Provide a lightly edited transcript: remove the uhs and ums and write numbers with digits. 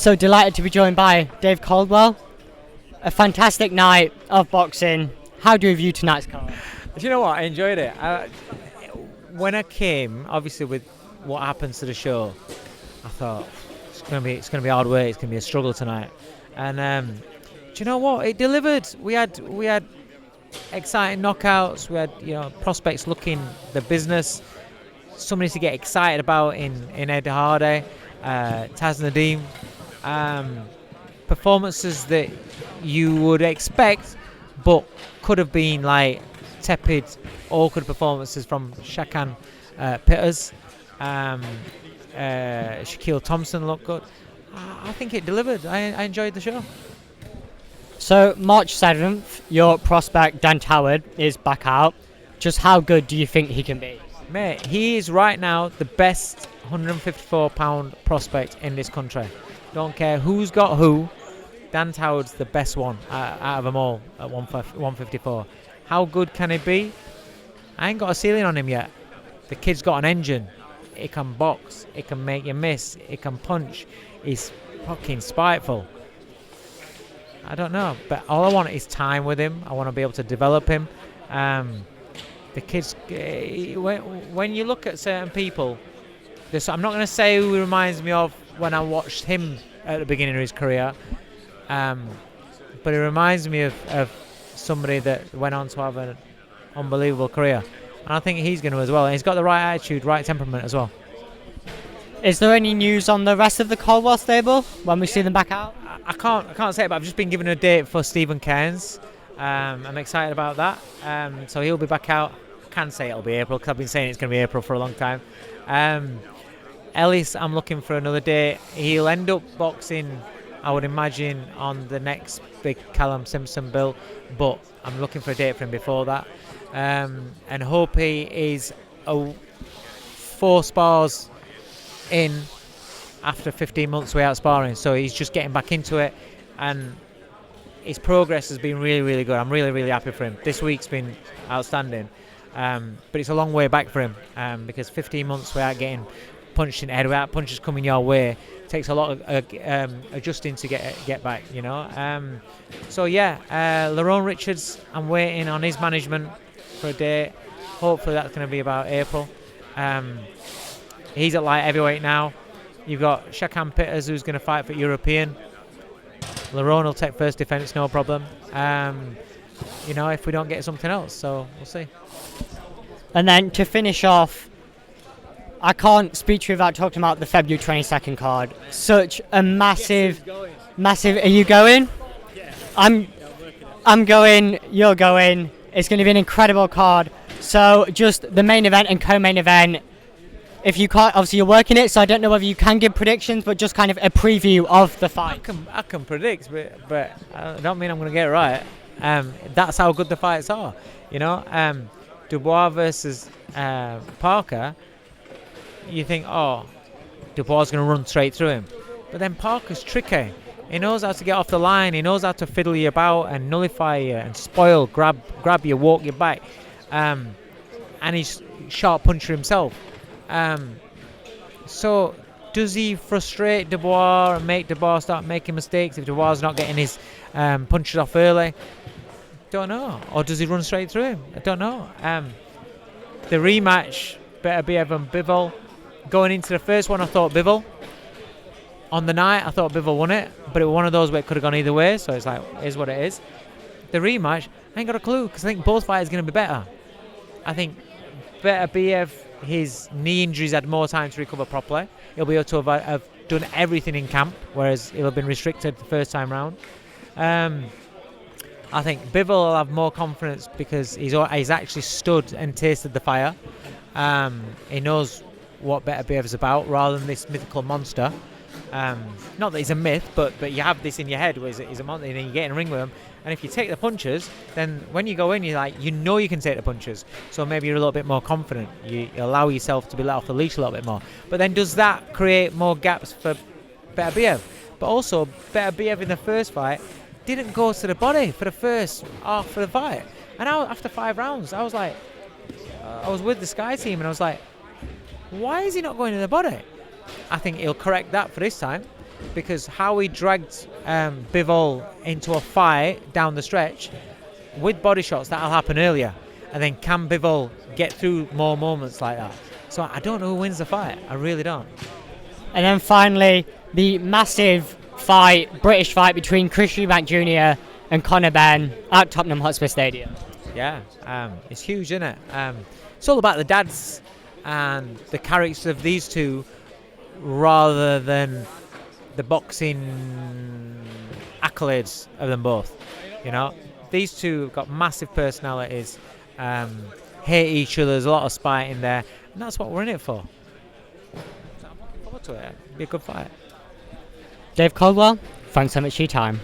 So delighted to be joined by Dave Coldwell. A fantastic night of boxing. How do you view tonight's card? Do you know what? I enjoyed it. When I came, obviously with what happens to the show, I thought it's gonna be hard work. It's gonna be a struggle tonight. And do you know what? It delivered. We had exciting knockouts. We had prospects looking the business. Somebody to get excited about in Ed Hardy, Taz Nadeem. Performances that you would expect, but could have been like tepid, awkward performances from Shakan Pitters. Shaquille Thompson looked good. I think it delivered. I enjoyed the show. So March 7th, your prospect Dan Howard is back out. Just how good do you think he can be? Mate, he is right now the best 154-pound prospect in this country. Don't care who's got who. Dan Howard's the best one out of them all at 154. How good can he be? I ain't got a ceiling on him yet. The kid's got an engine. He can box. He can make you miss. He can punch. He's fucking spiteful. I don't know, but all I want is time with him. I want to be able to develop him. The kids, when you look at certain people, I'm not going to say who he reminds me of when I watched him at the beginning of his career, but it reminds me of somebody that went on to have an unbelievable career. And I think he's going to as well. And he's got the right attitude, right temperament as well. Is there any news on the rest of the Coldwell stable when we see them back out? I can't say it, but I've just been given a date for Stephen Cairns. I'm excited about that. So he'll be back out. I can say it'll be April because I've been saying it's going to be April for a long time. Ellis, I'm looking for another date. He'll end up boxing, I would imagine, on the next big Callum Simpson bill, but I'm looking for a date for him before that. And Hopi is 4 spars in after 15 months without sparring, so he's just getting back into it, and his progress has been really, really good. I'm really, really happy for him. This week's been outstanding, but it's a long way back for him because 15 months without getting punched in the head, without punches coming your way, takes a lot of adjusting to get back, So yeah, Lerone Richards, I'm waiting on his management for a date. Hopefully that's going to be about April. He's at light heavyweight now. You've got Shakan Pitters, who's going to fight for European. Lerone will take first defence, no problem. If we don't get something else, so we'll see. And then to finish off, I can't speak to you without talking about the February 22nd card. Such a massive. Are you going? Yeah. I'm going. You're going. It's going to be an incredible card. So just the main event and co-main event. If you can't, obviously you're working it, so I don't know whether you can give predictions, but just kind of a preview of the fight. I can predict, but I don't mean I'm going to get it right. That's how good the fights are. Dubois versus Parker. You think, Dubois is going to run straight through him. But then Parker's tricky. He knows how to get off the line. He knows how to fiddle you about and nullify you and spoil, grab you, walk you back. And he's sharp puncher himself. So does he frustrate Dubois and make Dubois start making mistakes if Dubois is not getting his punches off early? Don't know. Or does he run straight through him? I don't know. The rematch better be Evan Bivol. Going into the first one, I thought Bivol. On the night, I thought Bivol won it, but it was one of those where it could have gone either way, so it's like, it is what it is. The rematch, I ain't got a clue, because I think both fighters are going to be better. I think Beterbiev, his knee injuries had more time to recover properly. He'll be able to have done everything in camp, whereas he'll have been restricted the first time round. I think Bivol will have more confidence because he's actually stood and tasted the fire. He knows what Beterbiev's about rather than this mythical monster. Not that he's a myth, but you have this in your head where he's a monster and you get in a ring with him. And if you take the punches, then when you go in, you're like, you can take the punches. So maybe you're a little bit more confident. You allow yourself to be let off the leash a little bit more. But then does that create more gaps for Beterbiev? But also, Beterbiev in the first fight didn't go to the body for the first half of the fight. And after 5 rounds, I was like, I was with the Sky team and I was like, why is he not going to the body? I think he'll correct that for this time. because how he dragged Bivol into a fight down the stretch with body shots, that'll happen earlier. And then can Bivol get through more moments like that? So I don't know who wins the fight. I really don't. And then finally, the massive fight, British fight between Chris Eubank Jr. and Conor Benn at Tottenham Hotspur Stadium. Yeah, it's huge, isn't it? It's all about the dads and the characters of these two rather than the boxing accolades of them both. You know, these two have got massive personalities, hate each other, there's a lot of spite in there, and that's what we're in it for. So I'm looking forward to it. It'll be a good fight. Dave Coldwell, thanks so much for your time.